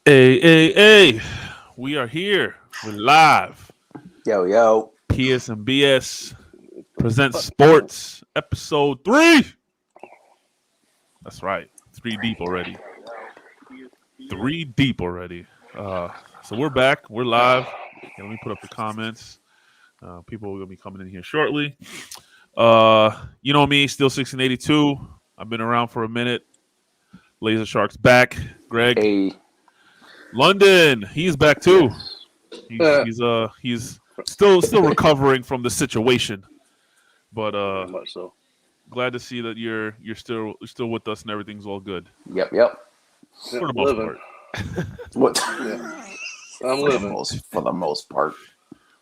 Hey. We are here. We're live. Yo. PSNBS presents sports episode 3. That's right. 3 deep already. 3 deep already. So we're back. We're live. Okay, let me put up the comments. People are going to be coming in here shortly. You know me, still 1682. I've been around for a minute. Laser Shark's back. Greg. Hey. London, he's back too. He's still recovering from the situation, but much so. Glad to see that you're still with us and everything's all good. Yep. For the most part. What? Yeah. I'm living for the most part.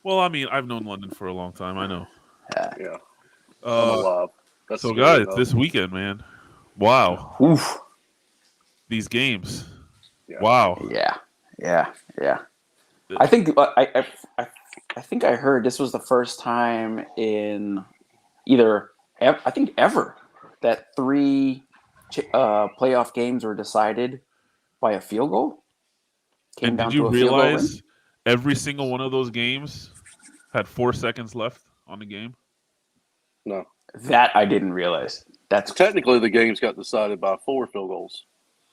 Well, I mean, I've known London for a long time. I know. Yeah. I'm alive. That's so, guys, this weekend, man. Wow. Oof. These games. Yeah. Wow. Yeah. I think I think I heard this was the first time in ever that 3 playoff games were decided by a field goal. And did you realize every single one of those games had 4 seconds left on the game? No. That I didn't realize. That's technically the games got decided by 4 field goals.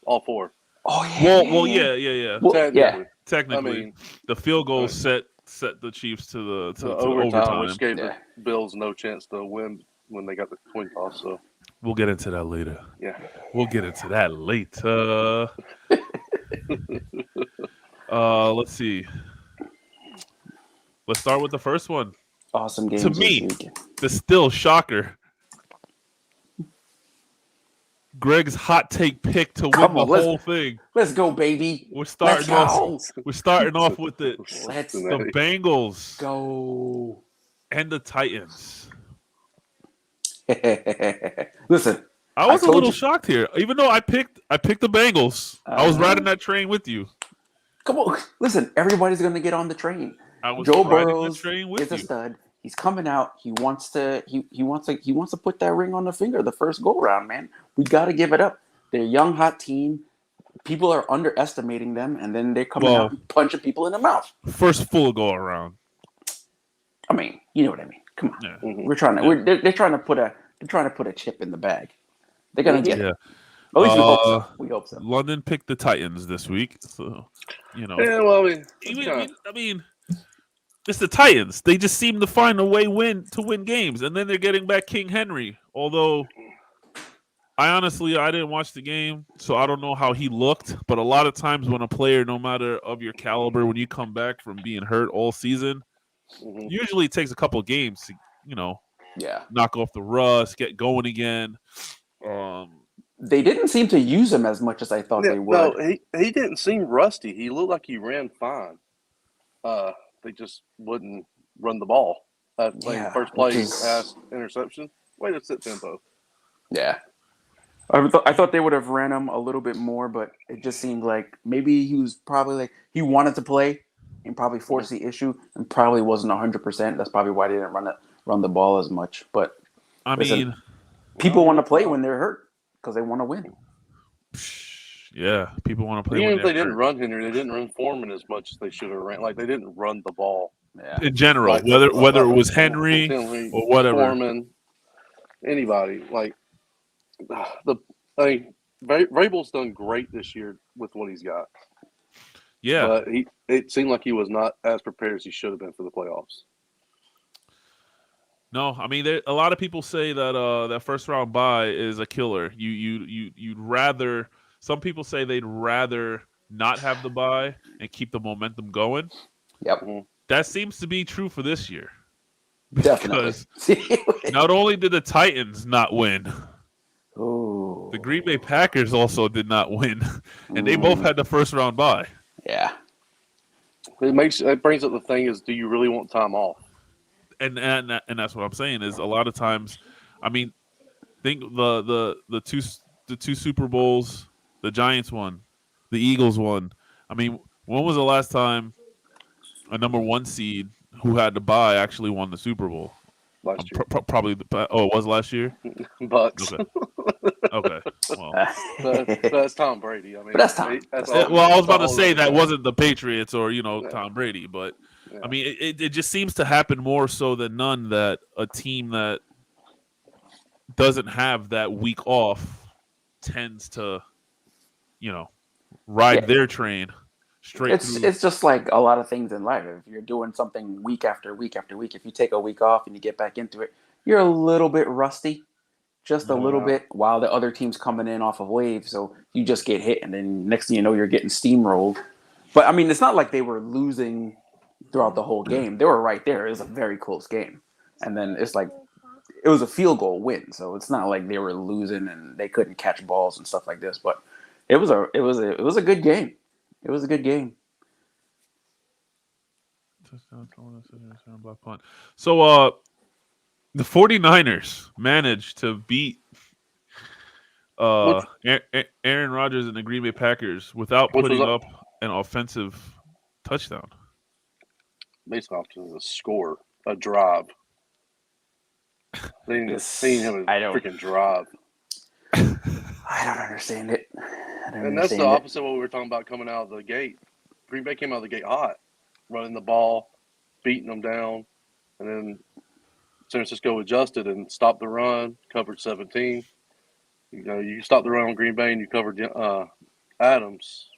All 4. Oh yeah. Well, yeah. Well, Technically, the field goal set the Chiefs to the overtime, which gave the Bills no chance to win when they got the coin toss. So we'll get into that later. Yeah, we'll get into that later. Let's see. Let's start with the first one. Awesome game. To me, the still shocker. Greg's hot take pick to win the whole thing. Let's go, baby. We're starting off with the Bengals. Go. And the Titans. Listen, I was a little shocked here, even though I picked the Bengals. I was riding that train with you. Come on, listen. Everybody's going to get on the train. Joe Burrows is a stud. He's coming out. He wants to put that ring on the finger the first go round, man. We got to give it up. They're a young, hot team. People are underestimating them, and then they're coming out and punching people in the mouth. First full go around. I mean, you know what I mean. Come on, yeah. We're trying to. They're trying to put a chip in the bag. They're gonna get it. At least we hope so. London picked the Titans this week, so you know. Yeah, well, I mean. It's the Titans. They just seem to find a way to win games, and then they're getting back King Henry. Although, I didn't watch the game, so I don't know how he looked. But a lot of times when a player, no matter of your caliber, when you come back from being hurt all season, usually it takes a couple of games to, knock off the rust, get going again. They didn't seem to use him as much as I thought they would. No, he didn't seem rusty. He looked like he ran fine. They just wouldn't run the ball. First play pass interception. Way to set tempo. Yeah. I thought they would have ran him a little bit more, but it just seemed like maybe he was probably he wanted to play and probably forced the issue and probably wasn't 100%. That's probably why they didn't run the ball as much. But people want to play when they're hurt because they want to win. Yeah, people want to play. Even if they didn't run Henry, they didn't run Foreman as much as they should have ran. Like they didn't run the ball. Yeah. In general, whether it was Henry or whatever, Foreman, anybody. Vrabel's done great this year with what he's got. Yeah, but it seemed like he was not as prepared as he should have been for the playoffs. No, I mean, a lot of people say that that first round bye is a killer. You'd rather. Some people say they'd rather not have the bye and keep the momentum going. Yep. That seems to be true for this year. Definitely. Because not only did the Titans not win, the Green Bay Packers also did not win. And they both had the first round bye. Yeah. It brings up the thing is, do you really want time off? And that's what I'm saying is a lot of times, I mean, think the two Super Bowls. The Giants won. The Eagles won. I mean, when was the last time a number 1 seed who had the bye actually won the Super Bowl? Last year. Probably. It was last year? Bucks. Okay. Okay. Well, That's Tom Brady. I mean, But that's Tom. well, I was about to say that that wasn't the Patriots or Tom Brady, but Yeah. I mean, it just seems to happen more so than none that a team that doesn't have that week off tends to, ride their train straight through. It's just like a lot of things in life. If you're doing something week after week after week, if you take a week off and you get back into it, you're a little bit rusty, just a little bit, while the other team's coming in off of waves. So you just get hit, and then next thing you know, you're getting steamrolled. But I mean, it's not like they were losing throughout the whole game. They were right there. It was a very close game, and then it's like it was a field goal win. So it's not like they were losing and they couldn't catch balls and stuff like this. But it was a good game. It was a good game. So the 49ers managed to beat Aaron Rodgers and the Green Bay Packers without putting up an offensive touchdown. Basically off to a score, a drive. They didn't see him freaking drive. I don't understand it. That's the opposite of what we were talking about coming out of the gate. Green Bay came out of the gate hot, running the ball, beating them down, and then San Francisco adjusted and stopped the run, covered 17. You stopped the run on Green Bay and you covered Adams.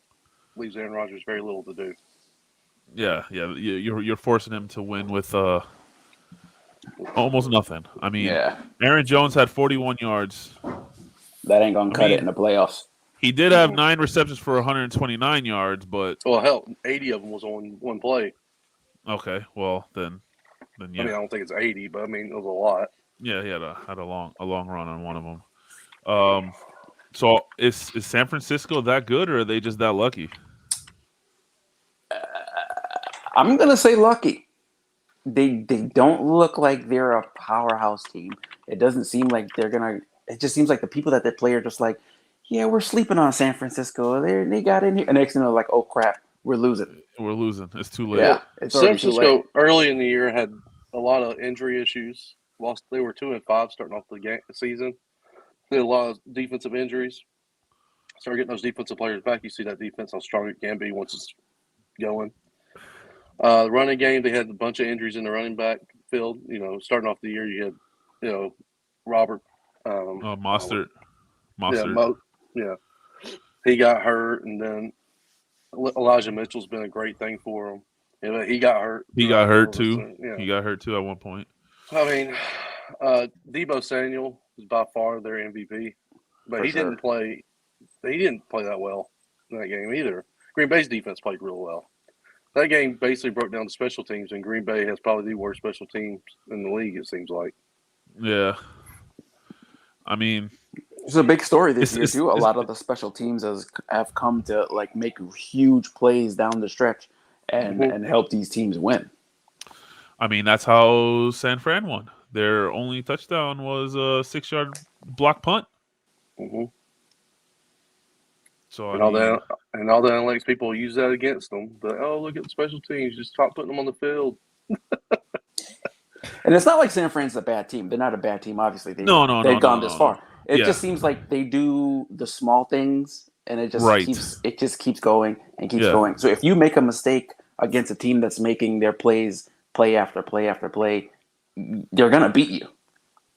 Leaves Aaron Rodgers very little to do. Yeah. You're forcing him to win with almost nothing. I mean, Aaron Jones had 41 yards. That ain't gonna cut it in the playoffs. He did have 9 receptions for 129 yards, but 80 of them was on one play. Okay, well then yeah. I mean, I don't think it's 80, but I mean, it was a lot. Yeah, he had a long run on one of them. So is San Francisco that good, or are they just that lucky? I'm gonna say lucky. They don't look like they're a powerhouse team. It doesn't seem like they're gonna. It just seems like the people that they play are just like, yeah, we're sleeping on San Francisco. They got in here, and next thing they're like, oh crap, we're losing. We're losing. It's too late. Yeah, San Francisco early in the year had a lot of injury issues. They were 2-5 starting off the season. They had a lot of defensive injuries. Start getting those defensive players back. You see that defense, how strong it can be once it's going. The running game, they had a bunch of injuries in the running back field. Starting off the year, you had, Robert. Mostert. Yeah, he got hurt, and then Elijah Mitchell's been a great thing for him. But he got hurt. He got hurt too. He got hurt too at one point. I mean, Deebo Samuel is by far their MVP, but he didn't play. He didn't play that well in that game either. Green Bay's defense played real well. That game basically broke down to special teams, and Green Bay has probably the worst special teams in the league, it seems like. Yeah. I mean, it's a big story this year too. A lot of the special teams have come to make huge plays down the stretch and help these teams win. I mean, that's how San Fran won. Their only touchdown was a 6-yard block punt. Mm-hmm. So all the analytics people use that against them. But look at the special teams, just stop putting them on the field. And it's not like San Fran's a bad team. They're not a bad team, obviously. They've gone this far. It just seems like they do the small things, and it just keeps going and keeps going. So if you make a mistake against a team that's making their plays play after play after play, they're gonna beat you.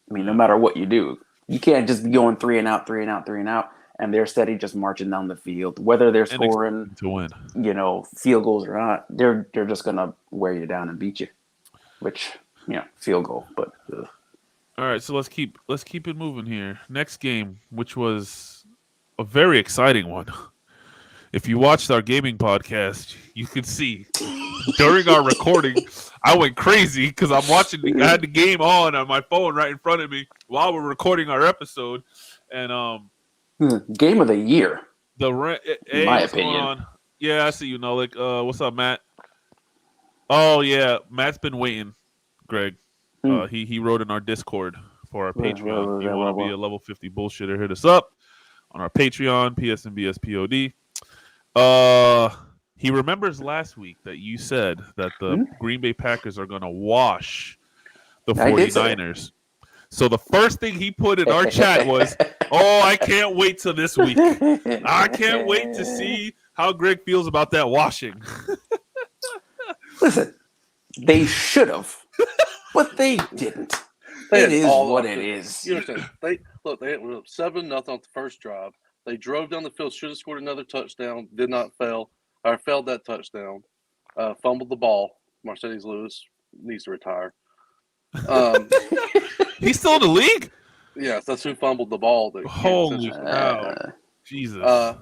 I mean, no matter what you do, you can't just be going 3 and out, 3 and out, 3 and out, and they're steady just marching down the field. Whether they're scoring to win, field goals or not, they're just gonna wear you down and beat you. Which. Field goal, but all right. So let's keep it moving here. Next game, which was a very exciting one. If you watched our gaming podcast, you could see during our recording, I went crazy because I'm watching. I had the game on my phone right in front of me while we're recording our episode, and game of the year. In my opinion. Yeah, I see you, Nolik. What's up, Matt? Oh yeah, Matt's been waiting. Greg, he wrote in our Discord for our Patreon. You want to be a level 50 bullshitter? Hit us up on our Patreon, psandbspod. He remembers last week that you said that the Green Bay Packers are going to wash the 49ers. So the first thing he put in our chat was, Oh, I can't wait till this week. I can't wait to see how Greg feels about that washing. Listen, they should have, but they didn't. It is what it is. You understand? They were up 7-0 on the first drive. They drove down the field, should have scored another touchdown, did not fail, or failed that touchdown. Fumbled the ball. Mercedes Lewis needs to retire. He's still in the league? Yes, that's who fumbled the ball. Holy cow. Jesus.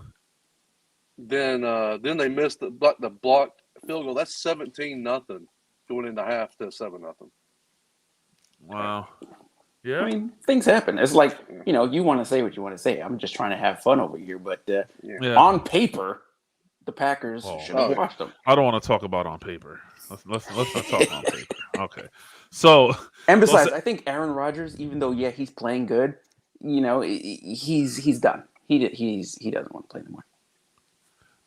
Then they missed the blocked field goal. That's 17-0 going into half to 7-0. Wow. Yeah. I mean, things happen. It's like, you want to say what you want to say. I'm just trying to have fun over here. But on paper, the Packers should have watched them. I don't want to talk about on paper. Let's not talk on paper. Okay. So, and besides, I think Aaron Rodgers, even though he's playing good, he's done. He doesn't want to play anymore.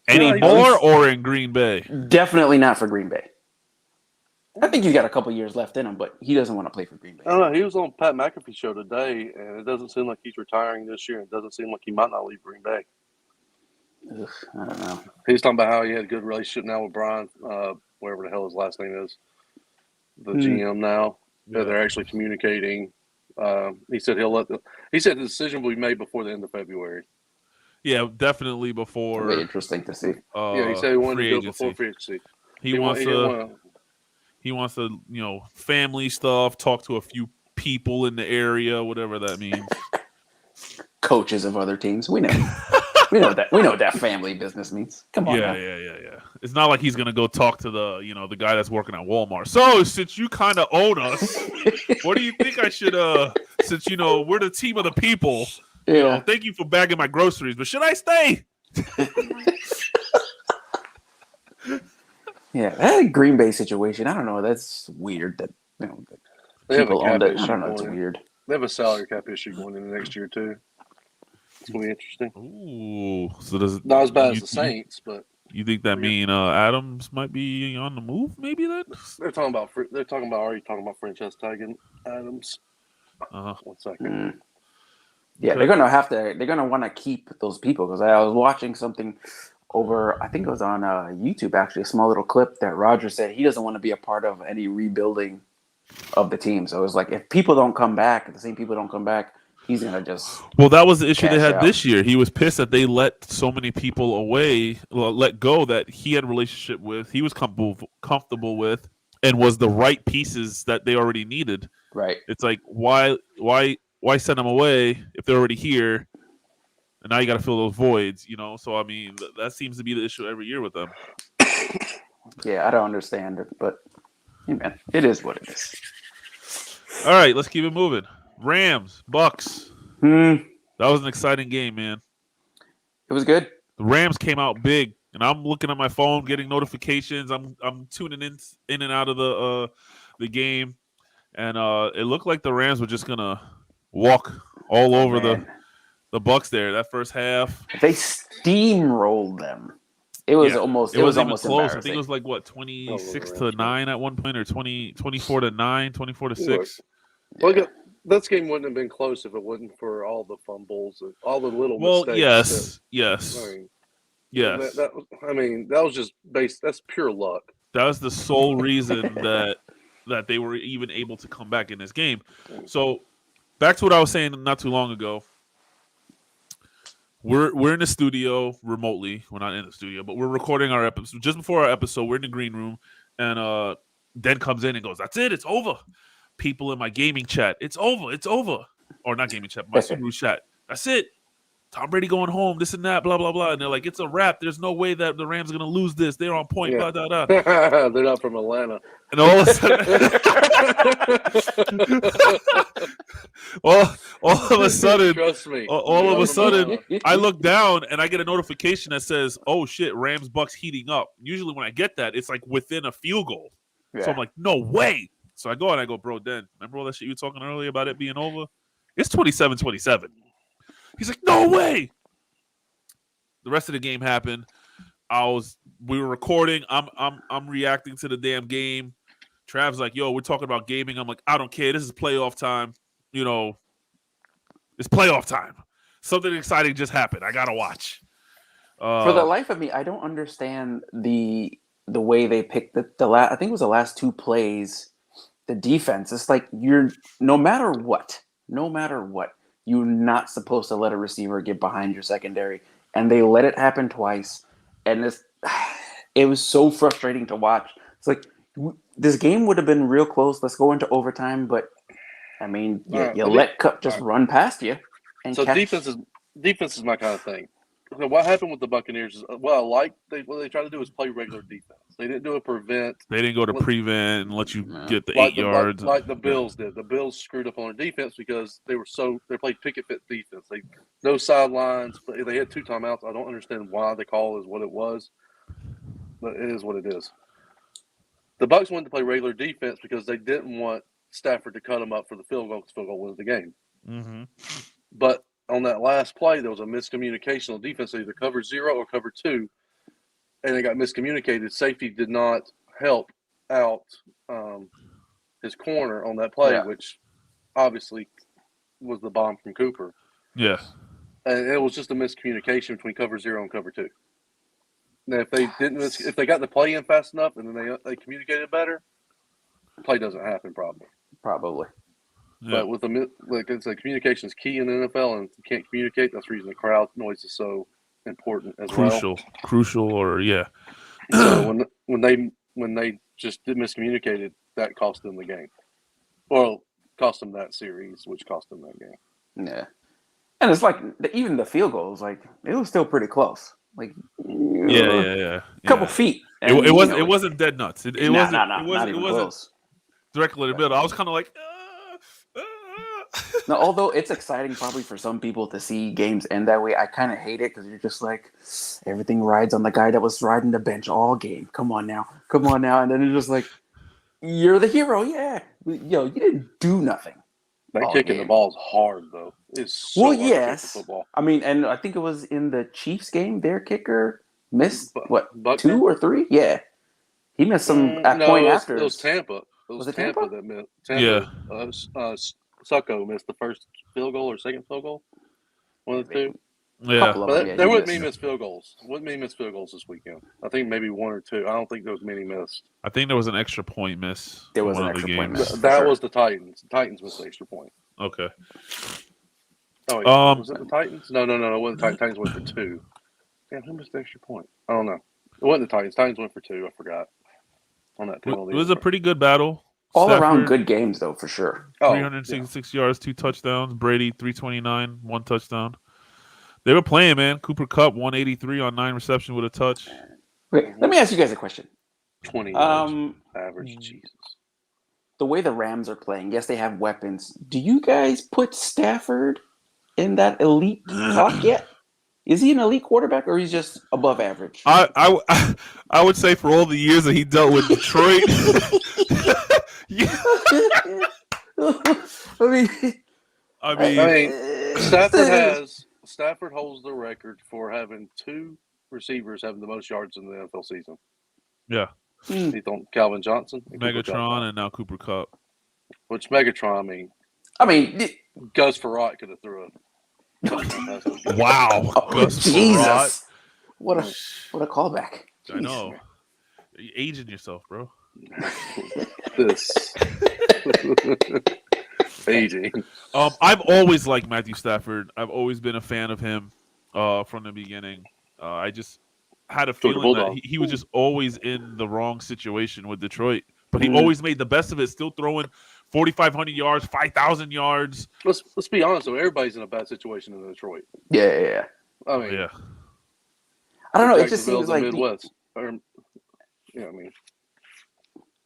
Anymore or in Green Bay? Definitely not for Green Bay. I think he's got a couple years left in him, but he doesn't want to play for Green Bay. I don't know. He was on Pat McAfee's show today, and it doesn't seem like he's retiring this year. It doesn't seem like he might not leave Green Bay. Ugh, I don't know. He's talking about how he had a good relationship now with Brian, whatever the hell his last name is, the GM now. Yeah. They're actually communicating. He said the decision will be made before the end of February. Yeah, definitely before. It'll be interesting to see. He said he wanted to do it before free agency. He wants to, family stuff, talk to a few people in the area, whatever that means. Coaches of other teams. We know. We know what that family business means. Come on. Yeah. It's not like he's gonna go talk to the guy that's working at Walmart. So since you kind of own us, what do you think I should since we're the team of the people? Yeah. Thank you for bagging my groceries, but should I stay? Yeah, that Green Bay situation, I don't know. That's weird that people own it. I don't know. It's weird. They have a salary cap issue going into next year too. It's gonna be interesting. Ooh, so does not as bad as the Saints, but you think that mean Adams might be on the move? Maybe then they're talking about franchise tagging Adams. 1 second. Yeah, they're gonna want to keep those people because I was watching something over, I think it was on YouTube actually, a small little clip that Roger said he doesn't want to be a part of any rebuilding of the team. So it was like if people don't come back, if the same people don't come back, he's gonna just. Well, that was the issue they had out. this year. He was pissed that they let so many people let go that he had a relationship with, he was comfortable with, and was the right pieces that they already needed. Right. It's like why send them away if they're already here? And now you got to fill those voids, So, I mean, that seems to be the issue every year with them. Yeah, I don't understand it, but hey, man, it is what it is. All right, let's keep it moving. Rams, Bucks. That was an exciting game, man. It was good. The Rams came out big, and I'm looking at my phone, getting notifications. I'm tuning in and out of the game, and it looked like the Rams were just gonna walk all over the Bucks there that first half. They steamrolled them. It was almost close. I think it was like 26-9 at one point, or 24-9, 24-6. Well, this game wouldn't have been close if it wasn't for all the fumbles and all the little mistakes. Yes. That was just that's pure luck. That was the sole reason that they were even able to come back in this game. So back to what I was saying not too long ago. We're in the studio remotely. We're not in the studio, but we're recording our episode. Just before our episode, we're in the green room, and Den comes in and goes, "That's it. It's over." People in my gaming chat, "It's over. It's over." Or not gaming chat, my Subaru chat. "That's it. Tom Brady going home, this and that, blah, blah, blah." And they're like, "It's a wrap. There's no way that the Rams are going to lose this. They're on point, blah, blah, blah." They're not from Atlanta. And all of a sudden, all of a sudden, trust me. All of a sudden, I look down and I get a notification that says, "Oh shit, Rams Bucks heating up." Usually when I get that, it's like within a field goal. Yeah. So I'm like, "No way." So I go and I go, "Bro, Den, remember all that shit you were talking earlier about it being over? It's 27-27. He's like, "No way." The rest of the game happened. We were recording. I'm reacting to the damn game. Trav's like, "Yo, we're talking about gaming." I'm like, "I don't care. This is playoff time. It's playoff time." something exciting just happened. I gotta watch. For the life of me, I don't understand the way they picked the last. I think it was the last two plays. The defense. It's like no matter what, you're not supposed to let a receiver get behind your secondary, and they let it happen twice, and it was so frustrating to watch. It's like this game would have been real close. Let's go into overtime, but I mean, you let Cup just run past you and so catch. defense is my kind of thing. So what happened with the Buccaneers is, what they tried to do is play regular defense. They didn't do a prevent. They didn't go to prevent and let you get the like 8 yards. Like the Bills did. The Bills screwed up on their defense because they played picket fit defense. No sidelines, but they had 2 timeouts. I don't understand why the call is what it was, but it is what it is. The Bucs wanted to play regular defense because they didn't want Stafford to cut them up for the field goal because field goal wins the game. Mm-hmm. But on that last play, there was a miscommunication on defense, either cover 0 or cover 2, and it got miscommunicated. Safety did not help out his corner on that play, which obviously was the bomb from Cooper. Yeah. And it was just a miscommunication between cover 0 and cover 2. Now, if they got the play in fast enough and then they communicated better, the play doesn't happen probably. Yeah. But with communication is key in the NFL, and if you can't communicate, that's the reason the crowd noise is so important as well. Crucial, or yeah. So when they just miscommunicated, that cost them the game. Well, cost them that series, which cost them that game. Yeah, and it's like even the field goals, like it was still pretty close. Like yeah. Couple feet. It wasn't dead nuts. It wasn't. Not even close. Directly in the middle. I was kind of like. No, although it's exciting probably for some people to see games end that way, I kind of hate it because you're just like, everything rides on the guy that was riding the bench all game. Come on now. And then it's just like, you're the hero, yeah. Yo, you didn't do nothing. That kicking the ball is hard, though. It's so hard to kick the football. I mean, and I think it was in the Chiefs game, their kicker missed, Buckner? 2 or 3? Yeah. He missed some point after. It was Tampa. Was it Tampa? That missed. Yeah. Succo missed the first field goal or second field goal. One of the two. Yeah. But there wouldn't be missed field goals. This weekend. I think maybe 1 or 2. I don't think there was many missed. I think there was an extra point miss. There was an extra point miss. That was the Titans. The Titans missed the extra point. Okay. Oh, wait, was it the Titans? No. It wasn't the Titans. Titans went for 2. Damn, who missed the extra point? I don't know. It wasn't the Titans. Titans went for 2. I forgot. On that penalty. It was a pretty good battle. All around good games, though, for sure. 366 yards, 2 touchdowns. Brady, 329, 1 touchdown. They were playing, man. Cooper Kupp, 183 on 9 reception with a touch. Wait, let me ask you guys a question. 20 yards average. Jesus. The way the Rams are playing, yes, they have weapons. Do you guys put Stafford in that elite talk yet? Is he an elite quarterback, or he's just above average? I would say for all the years that he dealt with Detroit. I mean, Stafford holds the record for having 2 receivers having the most yards in the NFL season. Yeah. He's on Calvin Johnson, Megatron, and now Cooper Kupp. Which Megatron, Gus Farrat could have threw it. Wow. Jesus. What a callback. Jeez. I know. You're aging yourself, bro. This aging. I've always liked Matthew Stafford. I've always been a fan of him from the beginning. I just had a feeling that he was just always in the wrong situation with Detroit. But he always made the best of it, still throwing 4,500 yards, 5,000 yards. Let's be honest, though. Everybody's in a bad situation in Detroit. Yeah. I mean, yeah. I don't know. It just seems like Midwest. I don't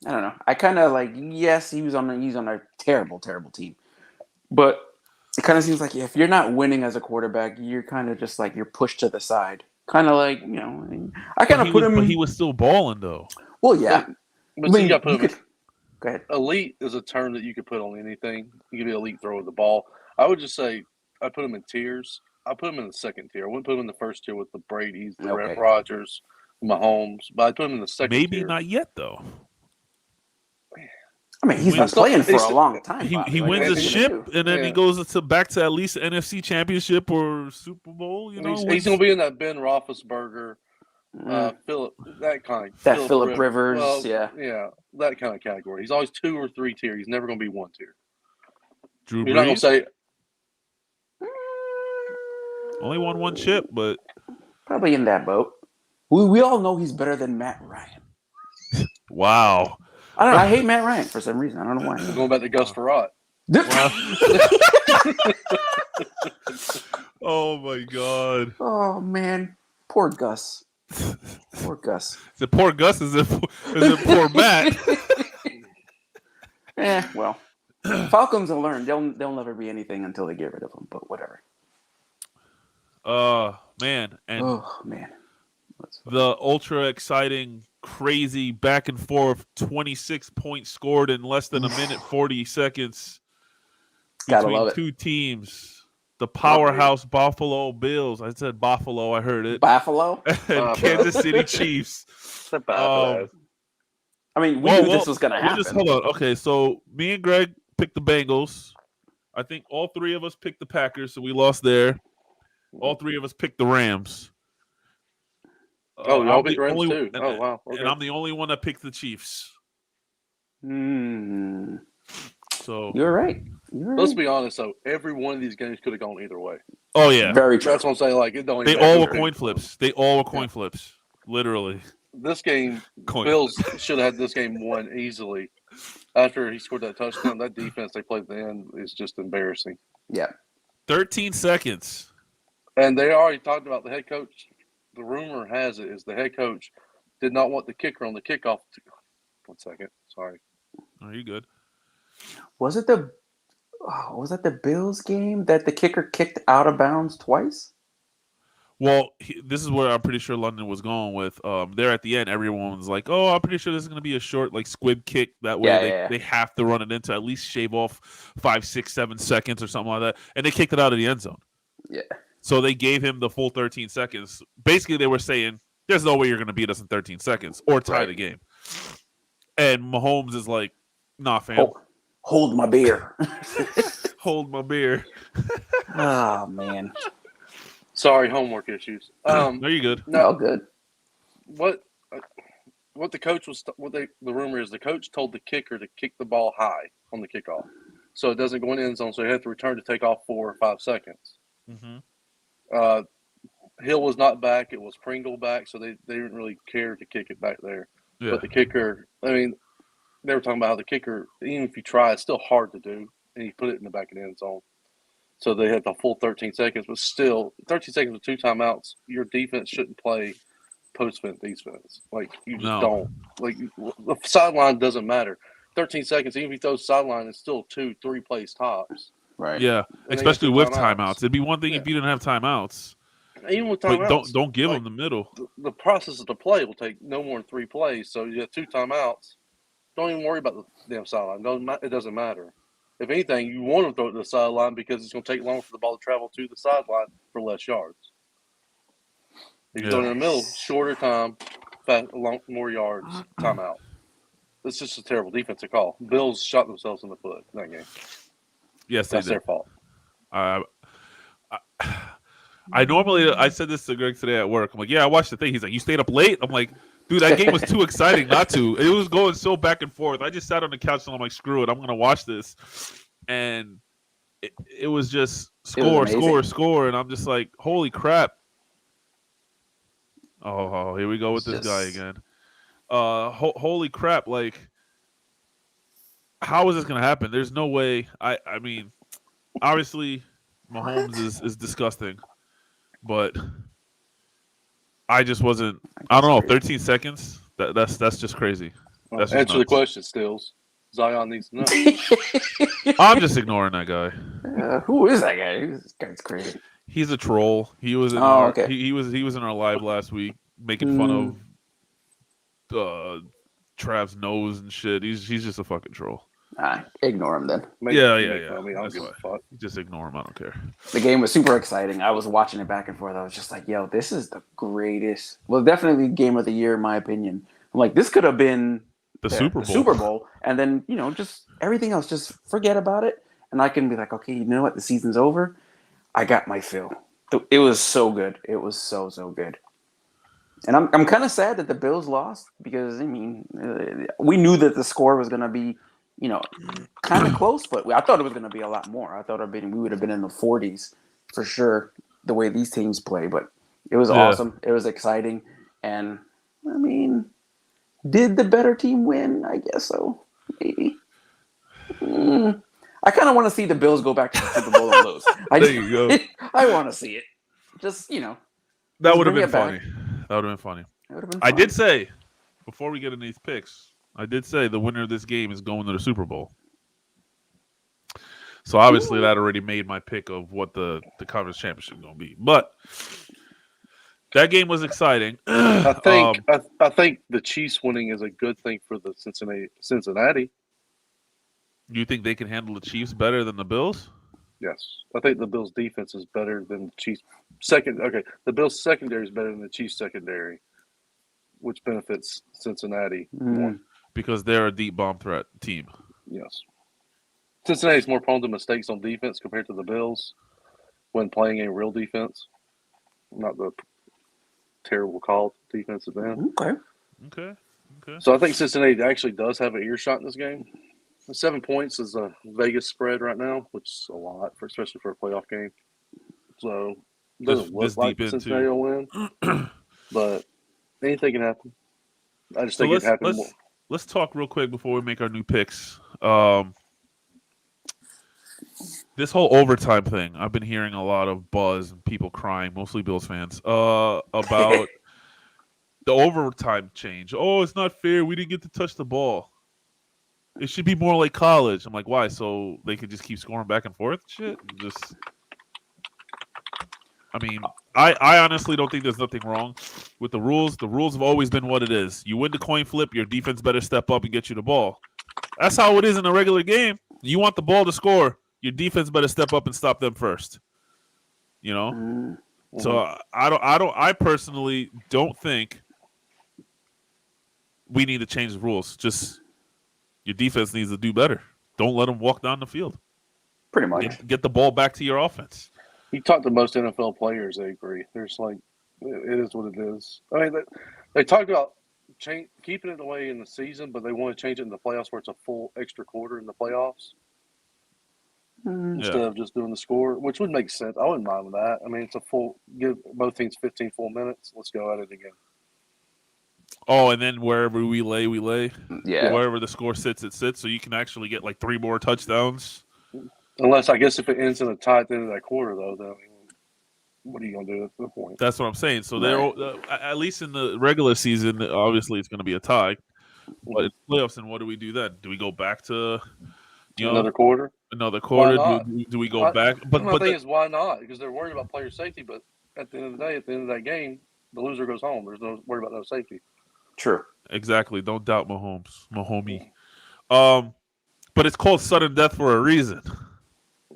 know. I kind of yes, he's on a terrible, terrible team. But it kind of seems like if you're not winning as a quarterback, you're kind of just you're pushed to the side. Kind of I kind of put him. But he was still balling, though. Well, yeah. But you got to put him. Go ahead. Elite is a term that you could put on anything. You could be elite thrower of the ball. I would just say I put him in tiers. I put him in the second tier. I wouldn't put him in the first tier with the Brady's, the Rodgers, Mahomes. But I put him in the second tier. Maybe not yet, though. I mean, he's been playing for a long time. He wins a ship, and then he goes back to at least the NFC Championship or Super Bowl. You know, he's going to be in that Ben Roethlisberger, Philip, that kind. That Philip Rivers, yeah, that kind of category. He's always 2 or 3 tier. He's never going to be 1 tier. Drew Brees? You're not going to say only won 1 chip, but probably in that boat. We all know he's better than Matt Ryan. Wow. I hate Matt Ryan for some reason. I don't know why. Going back to Gus Farrat. Oh my God. Oh man, poor Gus. Poor Gus. Is it poor Gus? Is it poor Matt? Well, Falcons will learn. They'll never be anything until they get rid of them. But whatever. Man, and oh man, the ultra exciting, crazy back and forth 26 points scored in less than a minute 40 seconds between 2 teams. The powerhouse Buffalo Bills. I said Buffalo. I heard it. Buffalo and Kansas City Chiefs. I mean, we knew this was going to happen. Just hold on. Okay, so me and Greg picked the Bengals. I think all 3 of us picked the Packers, so we lost there. All 3 of us picked the Rams. Y'all picked Rams too. Wow. Okay. And I'm the only one that picked the Chiefs. So You're right. Let's be honest, though. Every one of these games could have gone either way. Oh yeah, very true. That's what I'm saying. Like it don't. They all were coin flips. They all were coin flips. Literally. This game, Bills should have had this game won easily. After he scored that touchdown, that defense they played at the end is just embarrassing. Yeah. 13 seconds. And they already talked about the head coach. The rumor has it is the head coach did not want the kicker on the kickoff. 1 second. Sorry. Are you good? Was it the Bills game that the kicker kicked out of bounds twice? Well, this is where I'm pretty sure London was going with. There at the end, everyone was like, "Oh, I'm pretty sure this is going to be a short, like squib kick. That way, they have to run it in to at least shave off 5, 6, 7 seconds or something like that." And they kicked it out of the end zone. Yeah. So they gave him the full 13 seconds. Basically, they were saying, "There's no way you're going to beat us in 13 seconds or tie the game." And Mahomes is like, "Nah, fam. Hold my beer. Hold my beer." Oh man. Sorry, homework issues. No, you're good. No, good. What the coach was? The rumor is the coach told the kicker to kick the ball high on the kickoff, so it doesn't go in the end zone. So he had to return to take off 4 or 5 seconds. Mm-hmm. Hill was not back. It was Pringle back, so they didn't really care to kick it back there. Yeah. But the kicker, I mean, they were talking about how the kicker, even if you try, it's still hard to do, and you put it in the back of the end zone. So they had the full 13 seconds, but still, 13 seconds with 2 timeouts, your defense shouldn't play post-fin defense. Like, you just don't. Like, the sideline doesn't matter. 13 seconds, even if you throw sideline, it's still 2, 3 plays tops. Right. Yeah, And especially with timeouts. It'd be one thing if you didn't have timeouts. Even with timeouts. But don't give them the middle. The process of the play will take no more than 3 plays. So you have 2 timeouts. Don't even worry about the damn sideline. It doesn't matter. If anything, you want to throw it to the sideline because it's going to take longer for the ball to travel to the sideline for less yards. If you throw it in the middle, shorter time, more yards, timeout. It's just a terrible defensive call. Bills shot themselves in the foot in that game. Yes, that's their fault. I said this to Greg today at work. I'm like, yeah, I watched the thing. He's like, you stayed up late? I'm like, dude, that game was too exciting not to. It was going so back and forth. I just sat on the couch and I'm like, screw it. I'm going to watch this. And it was just score. And I'm just like, holy crap. Oh, here we go with this guy again. Holy crap. Like, how is this going to happen? There's no way. I mean, obviously, Mahomes is disgusting. But I just wasn't. I don't know. 13 seconds. That's just crazy. That's just answer the question, Stills. Zion needs to know. I'm just ignoring that guy. Who is that guy? This guy's crazy. He's a troll. He was in he was in our live last week making fun of Trav's nose and shit. He's just a fucking troll. Ignore him then. Yeah. That's why. Just ignore him. I don't care. The game was super exciting. I was watching it back and forth. I was just like, yo, this is the greatest. Well, definitely game of the year, in my opinion. I'm like, this could have been The Super Bowl. Super Bowl, and then just everything else, just forget about it, and I can be like, okay, you know what, the season's over. I got my fill. It was so good. It was so good. And I'm kind of sad that the Bills lost because we knew that the score was going to be kind of close, but I thought it was going to be a lot more. I thought we would have been in the 40s for sure the way these teams play, but it was awesome. It was exciting, and did the better team win? I guess so. Maybe. I kind of want to see the Bills go back to the Super Bowl and lose. There you go. I want to see it. Just that would have been funny. That would have been funny. I did say before we get into these picks, I did say the winner of this game is going to the Super Bowl. So obviously that already made my pick of what the conference championship is going to be. But that game was exciting. I think the Chiefs winning is a good thing for the Cincinnati. You think they can handle the Chiefs better than the Bills? Yes. I think the Bills' defense is better than the Chiefs' the Bills' secondary is better than the Chiefs' secondary, which benefits Cincinnati more. Because they're a deep bomb threat team. Yes. Cincinnati is more prone to mistakes on defense compared to the Bills when playing a real defense, not the terrible call defensive end. Okay. So I think Cincinnati actually does have an earshot in this game. 7 points is a Vegas spread right now, which is a lot, especially for a playoff game. So it doesn't look like Cincinnati will win, but anything can happen. I just think it happened more. Let's talk real quick before we make our new picks. This whole overtime thing, I've been hearing a lot of buzz and people crying, mostly Bills fans, about the overtime change. Oh, it's not fair. We didn't get to touch the ball. It should be more like college. I'm like, why? So they could just keep scoring back and forth? Shit. I honestly don't think there's nothing wrong with the rules. The rules have always been what it is. You win the coin flip, your defense better step up and get you the ball. That's how it is in a regular game. You want the ball to score, your defense better step up and stop them first. So I personally don't think we need to change the rules. Just your defense needs to do better. Don't let them walk down the field. Pretty much. Get the ball back to your offense. You talk to most NFL players, they agree. There's it is what it is. I mean, they talk about keeping it away in the season, but they want to change it in the playoffs where it's a full extra quarter in the playoffs instead of just doing the score, which would make sense. I wouldn't mind with that. I mean, it's a full – give both teams 15 full minutes. Let's go at it again. Oh, and then wherever we lay. Yeah. Wherever the score sits, it sits. So you can actually get 3 more touchdowns. Unless, I guess, if it ends in a tie at the end of that quarter, though, then what are you going to do at that point? That's what I'm saying. So at least in the regular season, obviously it's going to be a tie. But in playoffs, and what do we do then? Do we go back to another quarter? Another quarter? Why not? Do we go back? But the thing is, why not? Because they're worried about player safety. But at the end of the day, at the end of that game, the loser goes home. There's no worry about no safety. True. Exactly. Don't doubt Mahomie. But it's called sudden death for a reason.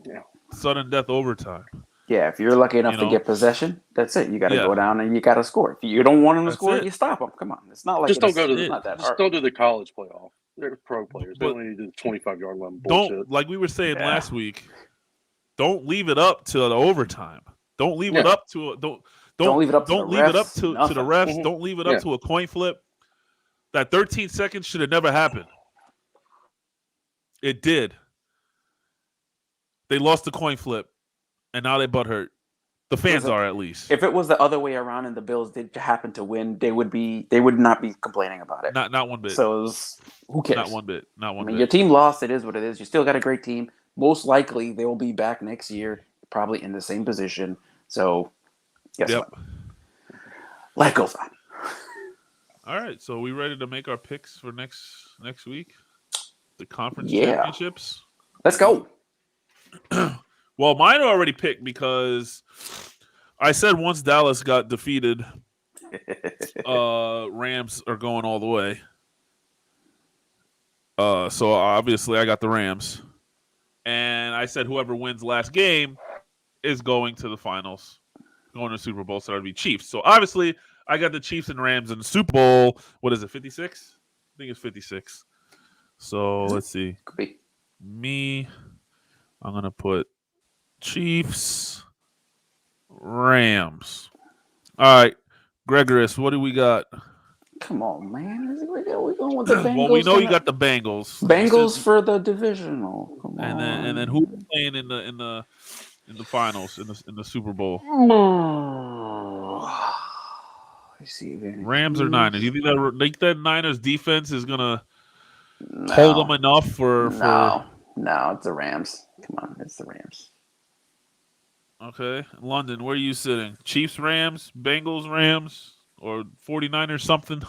Yeah. Sudden death overtime. Yeah, if you're lucky enough to get possession, that's it. You got to go down and you got to score. If you don't want them to score, you stop them. Come on, it's not like don't do the college playoff. They're pro players. They don't need to do the 25-yard line bullshit. Don't, like we were saying last week. Don't leave it up to the overtime. Don't leave it up to don't leave it up to the refs. Don't leave it up to a coin flip. That 13 seconds should have never happened. It did. They lost the coin flip, and now they butthurt. The fans are, at least. If it was the other way around and the Bills did happen to win, they would not be complaining about it. Not one bit. So who cares? Not one bit. Your team lost. It is what it is. You still got a great team. Most likely, they will be back next year, probably in the same position. So, guess what? Life goes on. All right. So, we ready to make our picks for next week? The conference championships? Let's go. Well, mine are already picked because I said once Dallas got defeated, Rams are going all the way. So obviously I got the Rams. And I said whoever wins last game is going to the finals, going to the Super Bowl, so that would be Chiefs. So obviously I got the Chiefs and Rams in the Super Bowl. What is it, 56? think it's 56. So let's see. Could be. Me, I'm gonna put Chiefs, Rams. All right, Gregorus, what do we got? Come on, man. We're going with the Bengals. Well, we know you got the Bengals. Bengals for the divisional. Come on. And then who's playing in the finals in the Super Bowl? I see. Rams or Niners? You think that Niners defense is gonna hold them enough for? No, it's the Rams. Come on, it's the Rams. Okay, London, where are you sitting? Chiefs, Rams, Bengals, Rams, or 49ers something?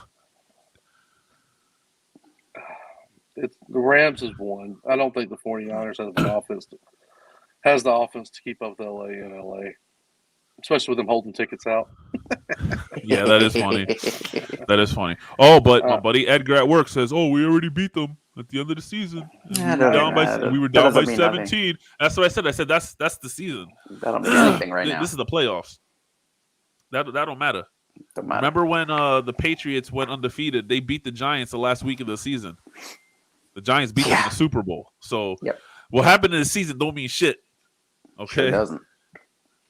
The Rams is one. I don't think the 49ers has the offense to keep up with LA and LA, especially with them holding tickets out. Yeah, that is funny. That is funny. Oh, but my buddy Edgar at work says, "Oh, we already beat them at the end of the season. We were down by 17." Nothing. That's what I said. I said that's the season. That don't mean anything right now. This is the playoffs. That don't matter. Remember when the Patriots went undefeated? They beat the Giants the last week of the season. The Giants beat them in the Super Bowl. So what happened in the season don't mean shit. Okay, sure doesn't.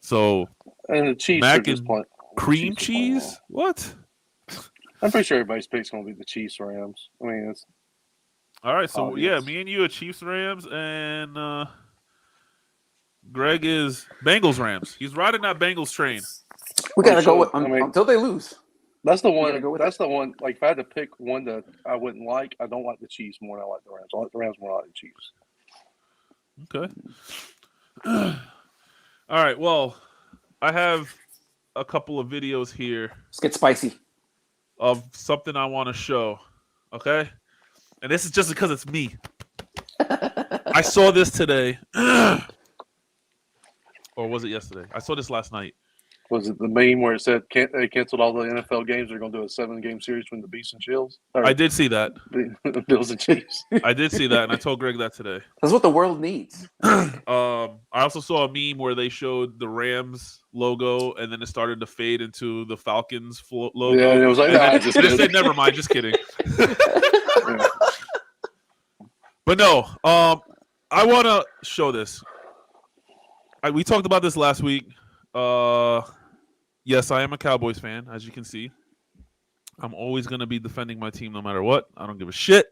So and the Chiefs mac are just and cream cheese. What? I'm pretty sure everybody's pick's going to be the Chiefs Rams. I mean, it's all right. So obvious. me and you are Chiefs Rams, and Greg is Bengals Rams. He's riding that Bengals train. We gotta go with until they lose. That's the one. That's the one. Like if I had to pick one that I wouldn't like, I don't like the Chiefs more than I like the Rams. I like the Rams more than I like the Chiefs. Okay. All right. Well, I have a couple of videos here. Let's get spicy. Of something I want to show. Okay. And this is just because it's me. I saw this today. Or was it yesterday? I saw this last night. Was it the meme where it said they canceled all the NFL games? They're going to do a 7-game series between the Beasts and Chills? I did see that. Bills and Chiefs. I did see that, and I told Greg that today. That's what the world needs. I also saw a meme where they showed the Rams logo, and then it started to fade into the Falcons logo. Yeah, and it was like, just said, never mind, just kidding. But no, I want to show this. We talked about this last week. Yes, I am a Cowboys fan, as you can see. I'm always going to be defending my team no matter what. I don't give a shit.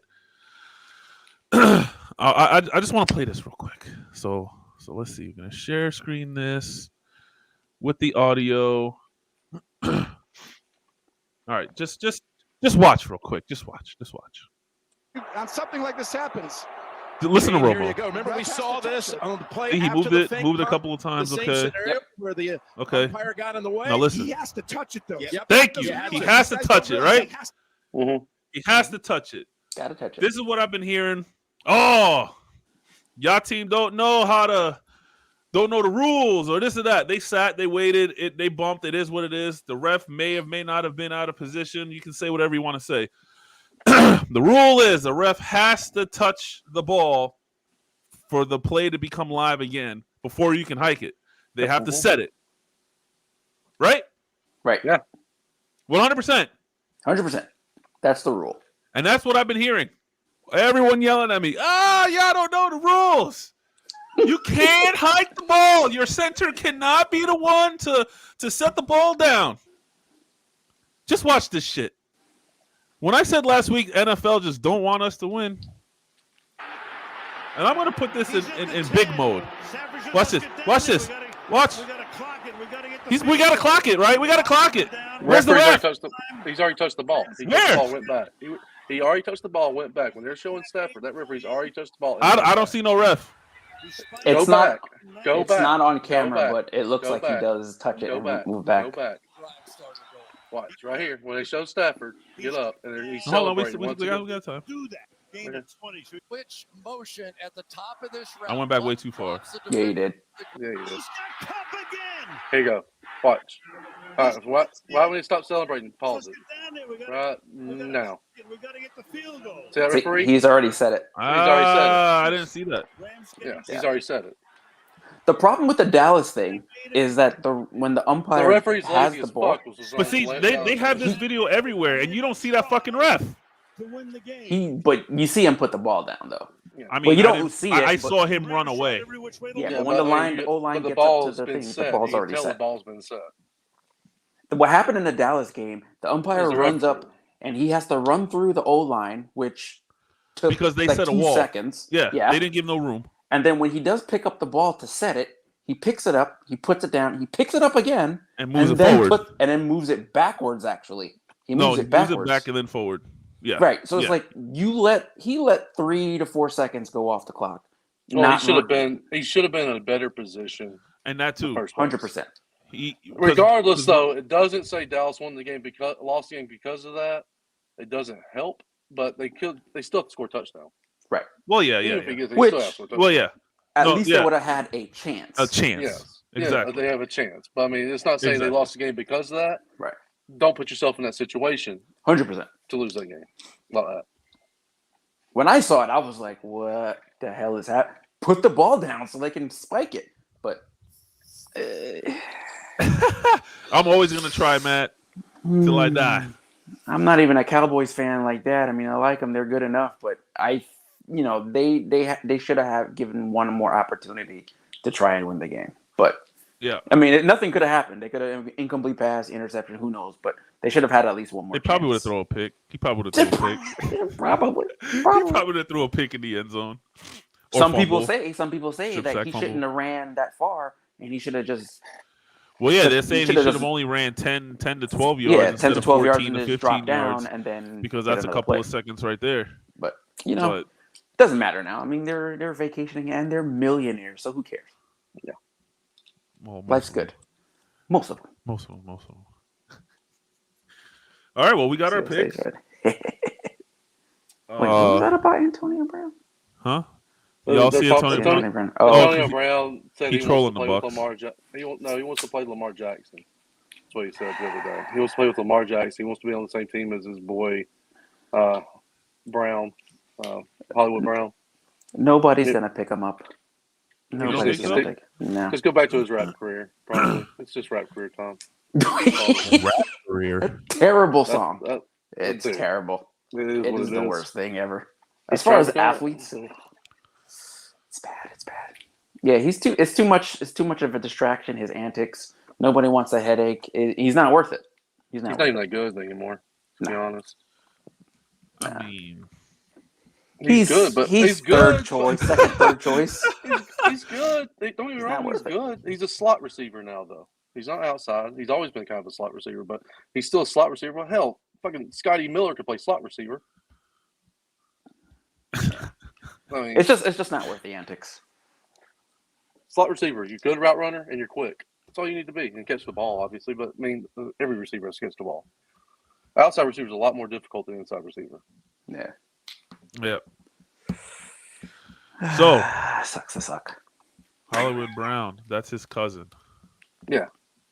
I just want to play this real quick. So let's see. We're going to share screen this with the audio. All right, just watch real quick. Just watch. On something like this happens. Listen to Robo. Here you go. Remember, we saw this on the play. He moved a couple of times. Okay. Where the umpire got in the way. Now listen. He has to touch it though. Yep. Thank you. He has to touch it, right? Mm-hmm. He has to touch it. Gotta touch it. This is what I've been hearing. Oh, y'all team don't know the rules or this or that. They sat, they waited, they bumped. It is what it is. The ref may have may not have been out of position. You can say whatever you want to say. The rule is the ref has to touch the ball for the play to become live again before you can hike it. They have to set it. Right? Right. Yeah. 100%. 100%. That's the rule. And that's what I've been hearing. Everyone yelling at me. Y'all don't know the rules. You can't hike the ball. Your center cannot be the one to set the ball down. Just watch this shit. When I said last week, NFL just don't want us to win. And I'm going to put this in big mode. Watch this. Watch this. Watch. We got to clock it, right? We got to clock it. Where's the ref? He's already touched the ball. Where? The ball went back. He already touched the ball, went back. When they're showing Stafford, that referee's already touched the ball. I don't see no ref. It's not on camera, but it looks like he does touch it and move back. Go back. Watch right here. When they show Stafford, get up, and he's Hold on, we celebrating. got time. Do that. Gain of 20. Switch motion at the top of this round. I went back way too far. Yeah, you did. Yeah, you did. Here you go. Watch. All right. Why would he stop celebrating? Pause it. Right now. See that referee? He's already said it. I didn't see that. Yeah, he's already said it. The problem with the Dallas thing is that when the umpire has the ball. But see, they have this video everywhere, and you don't see that fucking ref. But you see him put the ball down though. I mean, Well, you don't didn't- see I it, but- saw him run away. Yeah, Yeah, but when the O-line but the gets up to ball's the been thing, set. the ball's You can already tell set. the ball's been set. What happened in the Dallas game, the umpire Is the runs referee. up and he has to run through the O-line, which took Because they like set a 2 wall. seconds. Yeah, they didn't give no room. And then when he does pick up the ball to set it, he picks it up, he puts it down, he picks it up again, And moves it forward. and then moves it backwards. Actually, he moves He it backwards. moves it back and then forward. Yeah, Right. So it's yeah. like he let 3 to 4 seconds go off the clock. Well, he should have been in a better position. And that too, 100%. Regardless, though, it doesn't say Dallas won the game lost the game because of that. It doesn't help, but they still have to score a touchdown. Right. Well, yeah. At least they would have had a chance. A chance. Yes. Exactly. Yeah, they have a chance. But I mean, it's not saying they lost the game because of that. Right. Don't put yourself in that situation 100%. to lose that game like that. When I saw it, I was like, "What the hell is happening? Put the ball down so they can spike it." But I'm always gonna try, Matt, till I die. I'm not even a Cowboys fan like that. I mean, I like them; they're good enough. But they should have given one more opportunity to try and win the game. But yeah, I mean, nothing could have happened. They could have incomplete pass, interception. Who knows? But they should have had at least one more. They probably would have thrown a pick. He probably would have thrown a pick. Probably. He probably would have threw a pick in the end zone. Or Some fumble. people say that he shouldn't have ran that far, and he should have just. Well, yeah, they're saying he should have just only ran 10 to 12 yards. Yeah, 10 to 12 yards 14 and to just 15 drop down, yards, and then because get that's a another couple play. of seconds right there. But But, doesn't matter now. I mean, they're vacationing and they're millionaires, so who cares? Yeah, well, life's good. Most of them. Most of them. All right, well, we got our picks. Wait, what was that about Antonio Brown? Huh? Y'all see Antonio Brown? Antonio Brown said he he trolling wants to play the with Bucs. Lamar he wants to play Lamar Jackson. That's what he said the other day. He wants to play with Lamar Jackson. He wants to be on the same team as his boy, Brown, Hollywood Brown. Nobody's gonna pick him up. Nobody's think gonna so? pick. No. Just go back to his rap career. Probably it's just rap career time. Rap career. Terrible song. That's It's terrible. It It is the worst thing ever. As It's far as Trav Scott. athletes, it's bad. It's bad. Yeah, it's too much. It's too much of a distraction. His antics. Nobody wants a headache. He's not worth it. He's not even that good anymore. To be honest, I mean, he's good, but he's good. third choice, second, third choice. He's good. Don't get me wrong. He's good. He's a slot receiver now, though. He's not outside. He's always been kind of a slot receiver, but he's still a slot receiver. Well, hell, fucking Scotty Miller could play slot receiver. I mean, It's just not worth the antics. slot receiver. You're a good route runner and you're quick. That's all you need to be. And catch the ball, obviously, but I mean, every receiver has to catch the ball. Outside receiver is a lot more difficult than inside receiver. Yeah. yeah. So Sucks to suck. Hollywood Brown, that's his cousin. Yeah,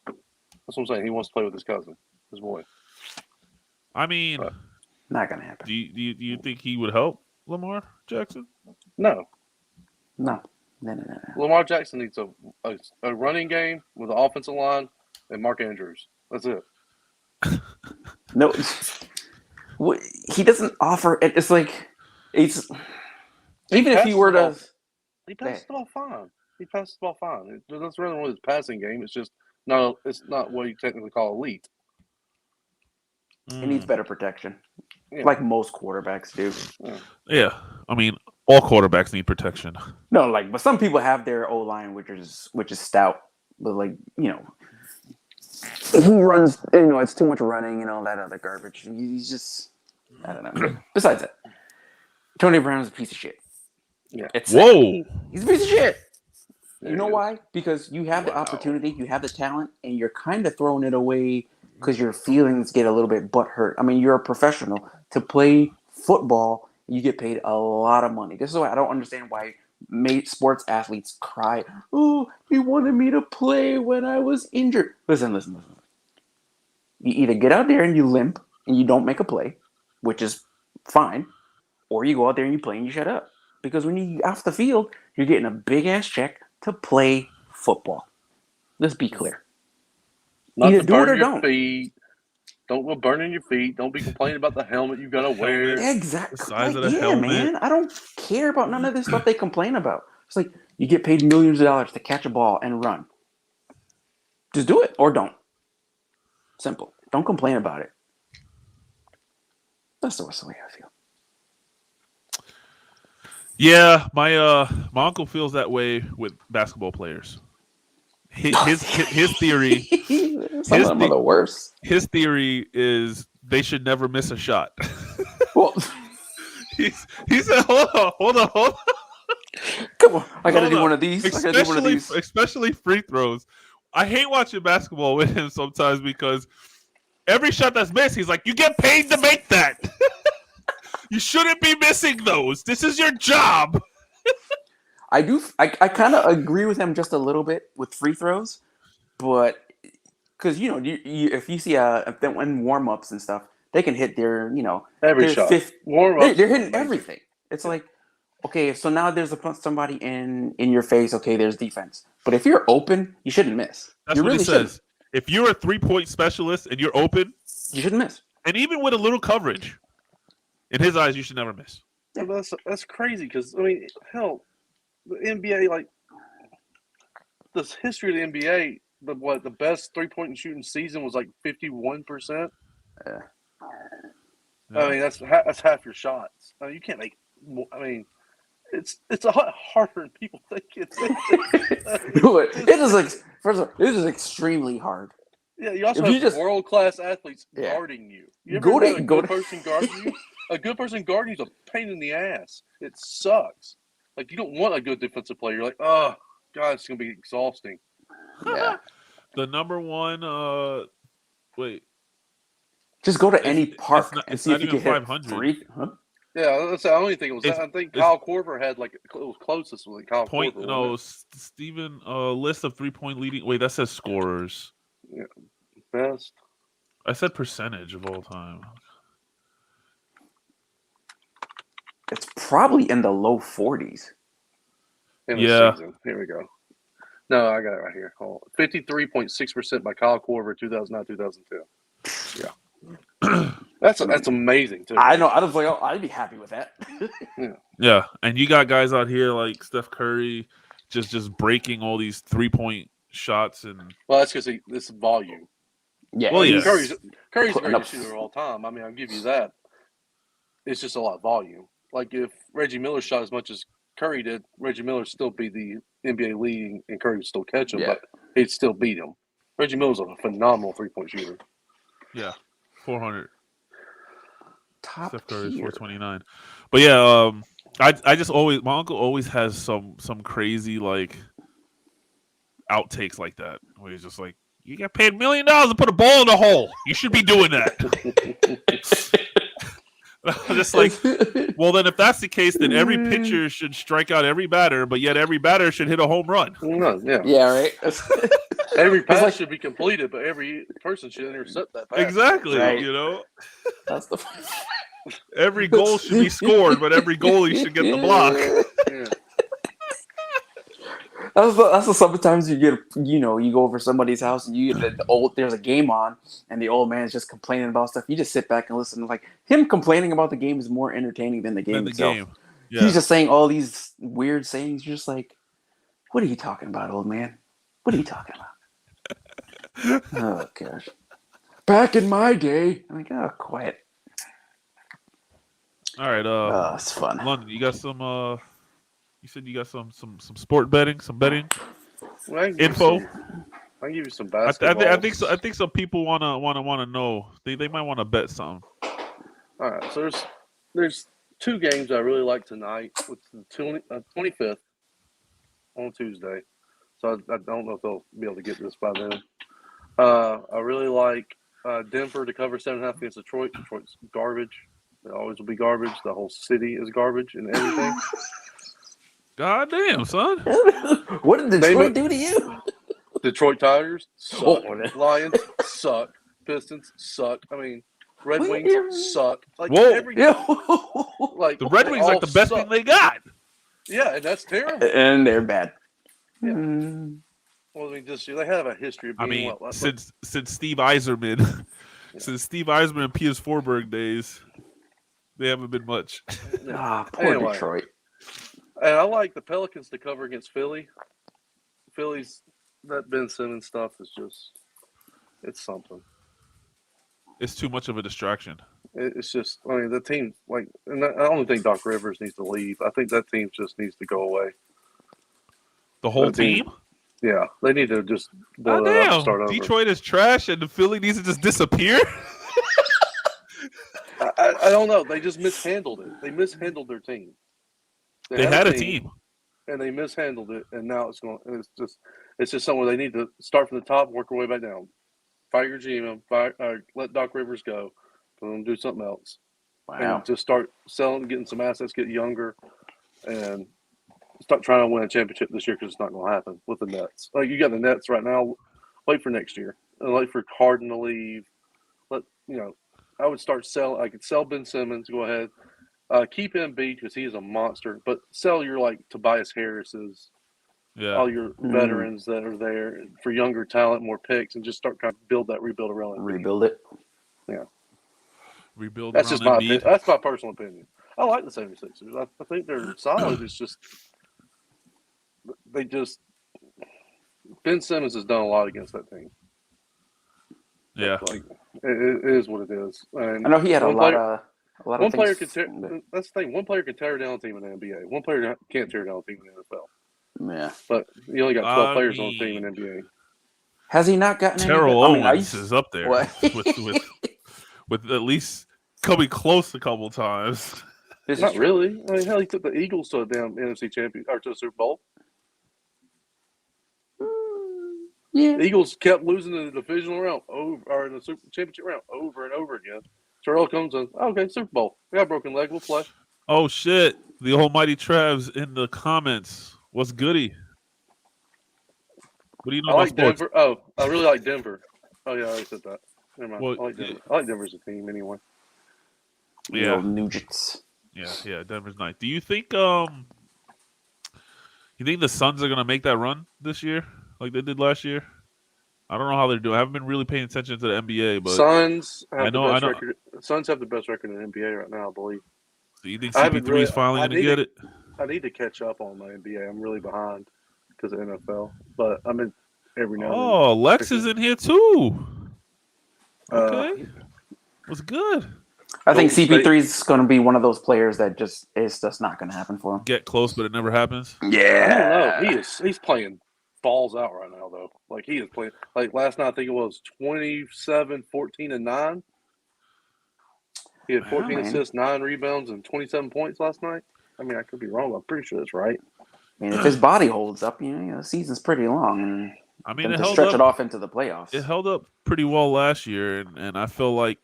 that's what I'm saying. He wants to play with his cousin, his boy. I mean, Not gonna happen. do you think he would help Lamar Jackson? No, No. Lamar Jackson needs a running game with an offensive line and Mark Andrews. That's it. No. He doesn't offer. It's like it's. Even if he were to. He passes the ball fine. That's really with his passing game. It's just no. It's not what you technically call elite. He needs better protection, Yeah. like most quarterbacks do. Yeah, I mean, all quarterbacks need protection. No, but some people have their O line, which is stout, but he runs. It's too much running and all that other garbage. He's just, I don't know. Besides that, Tony Brown is a piece of shit. Yeah. Whoa. He's a piece of shit. There You know he is. why? Because you have the opportunity, you have the talent, and you're kind of throwing it away because your feelings get a little bit butthurt. I mean, you're a professional. To play football, you get paid a lot of money. This is why I don't understand why sports athletes cry, "Oh, he wanted me to play when I was injured." Listen. You either get out there and you limp and you don't make a play, which is fine, or you go out there and you play and you shut up. Because when you off the field, you're getting a big-ass check to play football. Let's be clear. Not Either to do it burn or your don't. feet. Don't go burning your feet. Don't be complaining about the helmet you gotta wear. Exactly. The size of Like, the yeah, helmet. man. I don't care about none of this stuff they complain about. It's like you get paid millions of dollars to catch a ball and run. Just do it or don't. Simple. Don't complain about it. That's the way I feel. Yeah, my uncle feels that way with basketball players. His theory. Some of them are the worst. His theory is they should never miss a shot. Well, he said, hold on. come on. I gotta Hold do on. one of these. I gotta do one of these. Especially free throws. I hate watching basketball with him sometimes because every shot that's missed, he's like, you get paid to make that. You shouldn't be missing those. This is your job. I kind of agree with him just a little bit with free throws, but because you if you see when warm ups and stuff, they can hit their Every their shot. They're hitting everything. It's like, okay, so now there's somebody in your face. Okay, there's defense, but if you're open, you shouldn't miss. That's you what really he says. If you're a 3-point specialist and you're open, you shouldn't miss. And even with a little coverage, in his eyes, you should never miss. Yeah, but that's crazy because I mean, hell, the NBA, like the history of the NBA, the best 3-point shooting season was like 51%. Yeah. I mean, that's half your shots. I mean, you can't make. I mean, it's a lot harder than people think it is. It is like first of all, it is extremely hard. Yeah, you also have world-class athletes guarding you. You ever had a good person guard you? A good person guarding you is a pain in the ass. It sucks. Like, you don't want a good defensive player. You're like, oh, God, it's going to be exhausting. Yeah. The number one, wait. Just go to any park and see if you can hit 500. 3. Huh? Yeah, that's the only thing. I think Kyle Korver had it was closest with Kyle Korver. No, Steven, list of 3-point leading. Wait, that says scorers. Yeah, best. I said percentage of all time. It's probably in the low 40s. In the season. Here we go. No, I got it right here. 53.6% by Kyle Korver, 2009-2010. Yeah. That's amazing too. I know. I was like, I'd be happy with that. Yeah, and you got guys out here like Steph Curry, just breaking all these 3-point shots and. Well, that's because this volume. Yeah. Well, yeah. Curry's the greatest shooter of all time. I mean, I'll give you that. It's just a lot of volume. Like if Reggie Miller shot as much as Curry did, Reggie Miller would still be the NBA leading, and Curry would still catch him, but he'd still beat him. Reggie Miller's a phenomenal 3-point shooter. Yeah, 400. Top Steph Curry's tier. 429. But yeah, I just always, my uncle always has some crazy like outtakes like that where he's just like, you get paid $1 million to put a ball in the hole. You should be doing that. Just like, well, then if that's the case, then every pitcher should strike out every batter, but yet every batter should hit a home run. Yeah, right. Every pass should be completed, but every person should intercept that pass. Exactly. Right. You know, That's the. every goal should be scored, but every goalie should get the block. Yeah. That's the sometimes you get, you go over somebody's house and you get there's a game on and the old man's just complaining about stuff. You just sit back and listen. Like him complaining about the game is more entertaining than the game itself. Yeah. He's just saying all these weird sayings. You're just like, what are you talking about, old man? What are you talking about? Oh gosh. Back in my day, I'm like, oh, quiet. All right. It's fun. London, you got some. You said you got some sport betting, some betting info. I can give you some basketball. I think so. I think some people wanna know. They might want to bet some. All right. So there's 2 games I really like tonight. It's the 25th on Tuesday. So I don't know if they'll be able to get this by then. I really like Denver to cover 7.5 against Detroit. Detroit's garbage. It always will be garbage. The whole city is garbage and everything. God damn, son. What did Detroit do to you? Detroit Tigers suck. Lions suck. Pistons suck. I mean, Red Wings suck. Like like the Red Wings like the best thing they got. Yeah, and that's terrible. And they're bad. Yeah. Well, I mean, they have a history of being since Steve Yzerman Since Steve Eisman and Piers Forberg days, they haven't been much. Poor Anyway. Detroit. And I like the Pelicans to cover against Philly. Philly's that Ben Simmons stuff is just it's something. It's too much of a distraction. It's just the team and I don't think Doc Rivers needs to leave. I think that team just needs to go away. The whole team? Yeah, they need to just blow Oh, it up and start damn. over. Detroit is trash and the Philly needs to just disappear? I don't know. They just mishandled it. They mishandled their team. They had a team. And they mishandled it, and now it's just somewhere they need to start from the top, work their way back down. Fire your GM, let Doc Rivers go, put them do something else. Wow. And just start selling, getting some assets, get younger, and start trying to win a championship this year because it's not going to happen with the Nets. Like you got the Nets right now. Wait for next year. And wait for Harden to leave. I would start selling. I could sell Ben Simmons. Go ahead. Keep Embiid because he is a monster. But sell your Tobias Harris's, all your veterans that are there for younger talent, more picks, and just start trying to rebuild around Embiid. Rebuild it. Yeah. Rebuild That's around just my Embiid. opinion. That's my personal opinion. I like the 76ers. I think they're solid. It's just Ben Simmons has done a lot against that team. Yeah. It is what it is. And I know he had a lot of one player things. that's the thing. One player can tear down a team in the NBA. One player can't tear down a team in the NFL. Yeah. But you only got 12 players on a team in the NBA. Has he not gotten Terrell any? Owens is up there with at least coming close a couple times. Not really. Hell, he took the Eagles to a damn NFC champion or to the Super Bowl. Yeah. The Eagles kept losing in the divisional round or in the Super Championship round over and over again. Terrell comes in, okay, Super Bowl. We got a broken leg, we'll play. Oh shit! The almighty Trav's in the comments. What's goody? What do you know I about like sports? Denver. Oh, I really like Denver. Oh yeah, I already said that. Never mind. Well, I like Denver. I like Denver as a team anyway. The old Nugents. Yeah, Denver's nice. Do you think the Suns are gonna make that run this year like they did last year? I don't know how they're doing. I haven't been really paying attention to the NBA, but Suns have the best I know. record. Suns have the best record in the NBA right now, I believe. So you think CP3 is finally gonna get it? I need to catch up on my NBA. I'm really behind because of NFL, but I'm in every now and then. Oh, Lexx is in here too. Okay, what's good? I think CP3 is going to be one of those players that it's just not going to happen for him. Get close, but it never happens. Yeah. I don't know. He's playing balls out right now, though. Like, he is playing. Like, last night, I think it was 27, 14, and 9. He had 14 assists, 9 rebounds, and 27 points last night. I mean, I could be wrong, but I'm pretty sure that's right. I mean, if his body holds up, the season's pretty long. And I mean, to stretch it off into the playoffs. It held up pretty well last year, and I feel like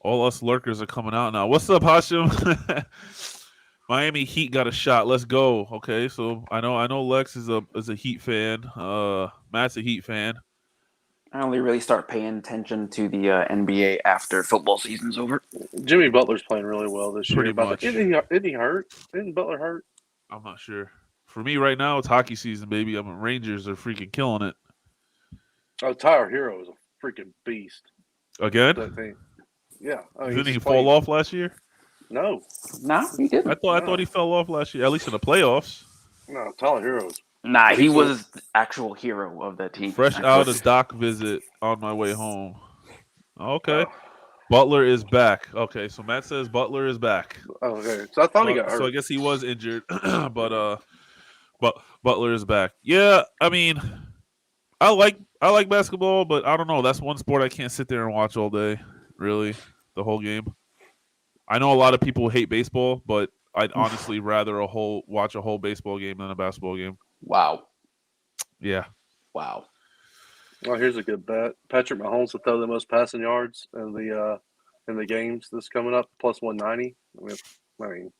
all us lurkers are coming out now. What's up, Hashim? Miami Heat got a shot. Let's go. Okay, so I know Lexx is a Heat fan. Matt's a Heat fan. Uh, I only really start paying attention to the NBA after football season's over. Jimmy Butler's playing really well this year. Pretty much. Isn't he hurt? Isn't Butler hurt? I'm not sure. For me right now, it's hockey season, baby. Rangers are freaking killing it. Oh, Tyler Hero is a freaking beast. Again? That thing. Yeah. Didn't he fall off last year? No. No, he didn't. I thought he fell off last year, at least in the playoffs. No, Tyler Hero's. Nah, he was the actual hero of that team. Fresh out of doc visit on my way home. Okay. Butler is back. Okay, so Matt says Butler is back. Okay, so I thought he got hurt. So I guess he was injured, but Butler is back. Yeah, I mean, I like basketball, but I don't know. That's one sport I can't sit there and watch all day. Really, the whole game. I know a lot of people hate baseball, but I'd honestly rather watch a whole baseball game than a basketball game. Wow. Yeah. Wow. Well, here's a good bet. Patrick Mahomes will throw the most passing yards in the games that's coming up, plus 190. I mean,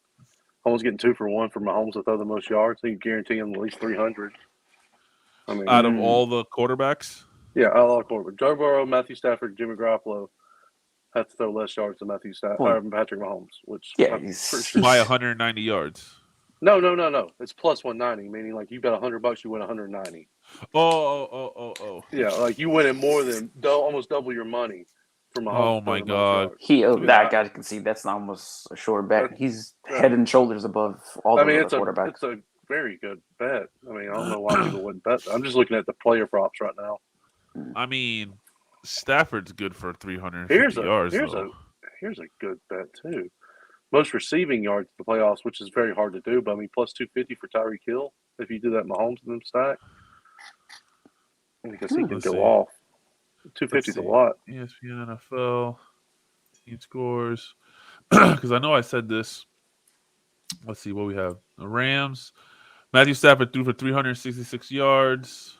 Mahomes getting 2 for 1 for Mahomes to throw the most yards. So you guarantee him at least 300. I mean, out of all the quarterbacks. Yeah, all quarterbacks. Joe Burrow, Matthew Stafford, Jimmy Garoppolo have to throw less yards than Patrick Mahomes, which yeah, I'm pretty sure by 190 yards. No. It's plus 190, meaning like you bet $100, you win 190. Oh. Yeah, like you win it more than almost double your money from Mahomes. Oh my God. That guy can see that's almost a sure bet. He's head and shoulders above all the other quarterbacks. It's a very good bet. I mean, I don't know why people wouldn't bet. I'm just looking at the player props right now. I mean, Stafford's good for 350 yards. Here's a good bet too. Most receiving yards in the playoffs, which is very hard to do, but I mean, plus 250 for Tyreek Hill if you do that Mahomes and them stack. Because he can go off. 250 is a lot. ESPN NFL team scores. Because I know I said this. Let's see what we have. The Rams. Matthew Stafford threw for 366 yards.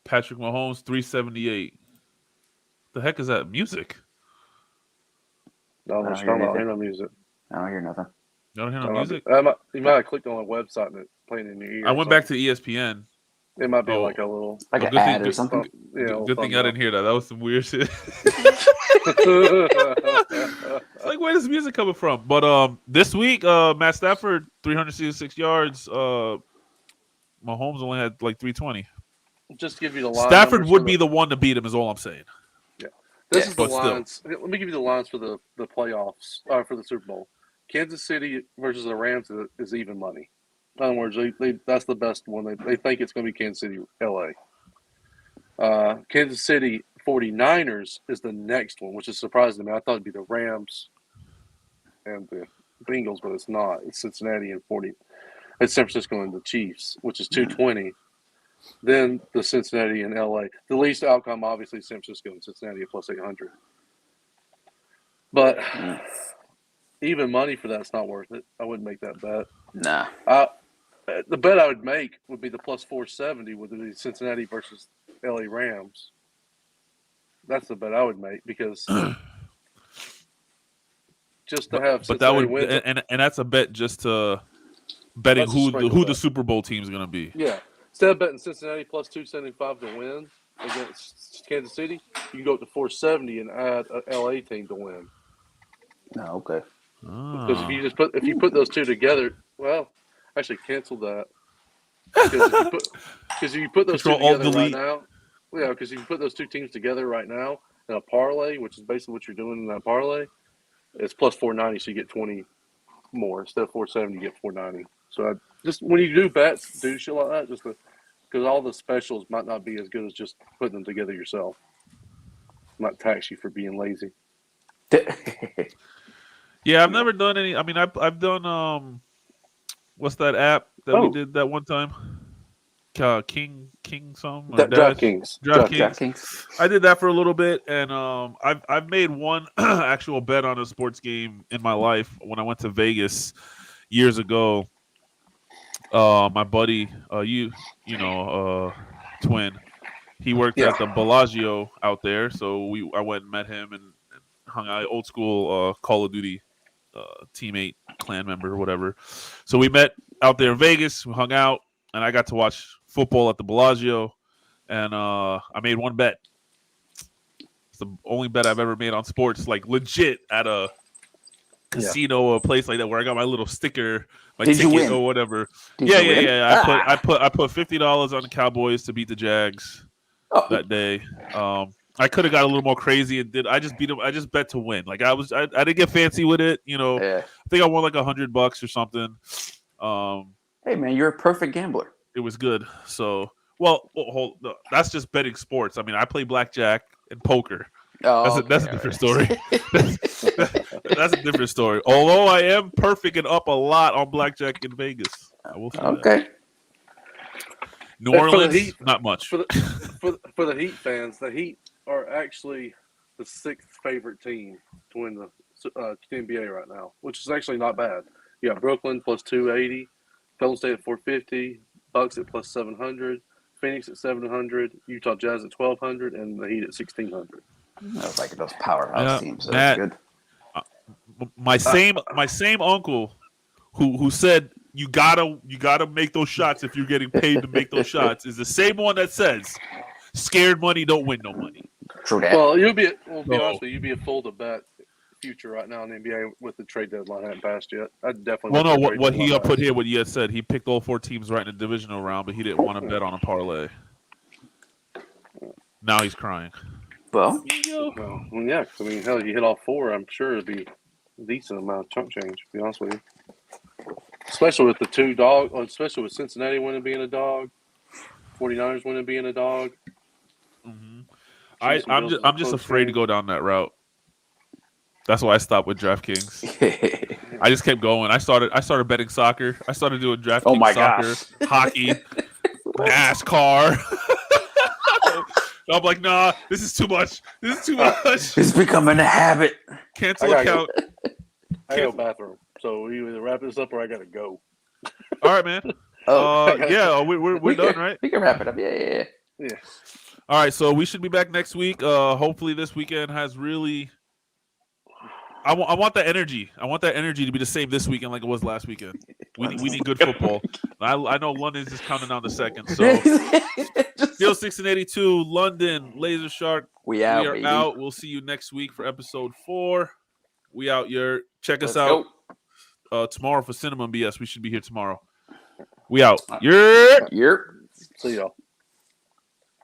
Patrick Mahomes 378. The heck is that music? No, I don't hear no music. I don't hear nothing. You don't hear no music? You might have clicked on a website and it's playing in your ear. I went back to ESPN. It might be like a little... Like an ad or something? Good thing I didn't hear that. That was some weird shit. Like, where is music coming from? But this week, Matt Stafford, 366 yards. Mahomes only had like 320. Just to give you the line. Stafford would be the one to beat him, is all I'm saying. Yeah. This is the lines. Let me give you the lines for the playoffs, for the Super Bowl. Kansas City versus the Rams is even money. In other words, that's the best one. They think it's going to be Kansas City, LA. Kansas City 49ers is the next one, which is surprising to me. I thought it'd be the Rams and the Bengals, but it's not. It's Cincinnati and It's San Francisco and the Chiefs, which is 220. Then the Cincinnati and LA. The least outcome, obviously, San Francisco and Cincinnati at plus 800. But even money for that's not worth it. I wouldn't make that bet. Nah. The bet I would make would be the plus 470 with the Cincinnati versus LA Rams. That's the bet I would make because just to have Cincinnati win. And that's a bet just to betting who the Super Bowl team is going to be. Yeah. Instead of betting Cincinnati plus 275 to win against Kansas City, you go up to 470 and add an LA team to win. Oh, okay. Because if you put those two together, well, actually cancel that. Because if you put those two together right now, because if you put those two teams together right now in a parlay, which is basically what you're doing in that parlay, it's plus 490, so you get 20 more instead of 470, you get 490. So just when you do bets, do shit like that, just because all the specials might not be as good as just putting them together yourself. Might tax you for being lazy. Yeah, I've never done any. I mean, I've done what's that app that we did that one time? King something. DraftKings. I did that for a little bit, and I've made one actual bet on a sports game in my life when I went to Vegas years ago. My buddy, Twin, he worked at the Bellagio out there, so I went and met him and hung out. Old school Call of Duty teammate, clan member, or whatever. So we met out there in Vegas. We hung out, and I got to watch football at the Bellagio, and I made one bet. It's the only bet I've ever made on sports, like legit at a casino or a place like that where I got my little sticker, my ticket or whatever. Yeah. I put $50 on the Cowboys to beat the Jags that day. I could have got a little more crazy and I just beat them. I just bet to win. Like I didn't get fancy with it. I think I won like $100 or something. Hey man, you're a perfect gambler. It was good. So, that's just betting sports. I mean, I play blackjack and poker. That's a different story. That's a different story. Although I am perfect and up a lot on blackjack in Vegas. I will say that. New Orleans, Heat, not much. For the Heat fans, the Heat are actually the 6th favorite team to win the NBA right now, which is actually not bad. You got Brooklyn plus 280, Golden State at 450, Bucks at plus 700, Phoenix at 700, Utah Jazz at 1200, and the Heat at 1600. I was like those powerhouse teams. So Matt, that's good. My same uncle who said you gotta make those shots if you're getting paid to make those shots is the same one that says scared money don't win no money. True that. Well, be honest with you, you'd be a fool to bet future right now in the NBA with the trade deadline hadn't passed yet. I'd definitely. Well, look no, at the what trade he deadline put pass. here, what you had said, he picked all 4 teams right in the divisional round, but he didn't want to bet on a parlay. Now he's crying. Well, Well, yeah, 'cause, I mean, hell, you hit all 4, I'm sure it'd be a decent amount of chunk change, to be honest with you. Especially with the 2 dog, especially with Cincinnati winning being a dog, 49ers winning being a dog. Mm-hmm. Chiefs and I'm Bills just is a I'm just close afraid to game. go down that route. That's why I stopped with DraftKings. I just kept going. I started betting soccer. I started doing DraftKings Oh my soccer, gosh. hockey, NASCAR. I'm like, nah, this is too much. This is too much. It's becoming a habit. Cancel I gotta account. I got to bathroom, so we either wrap this up or I gotta go. All right, man. Oh, Yeah, we're done, right? We can wrap it up. Yeah. Yeah. All right, so we should be back next week. Hopefully this weekend has really. I want that energy. I want that energy to be the same this weekend like it was last weekend. We need good football. I know London's just counting down the seconds. So Steel 682, London, Laser Shark. We We out, are baby. out. We'll see you next week for episode 4. We out here. Check us Let's out tomorrow for Cinema BS. We should be here tomorrow. We out. Yeah. Yep. See y'all.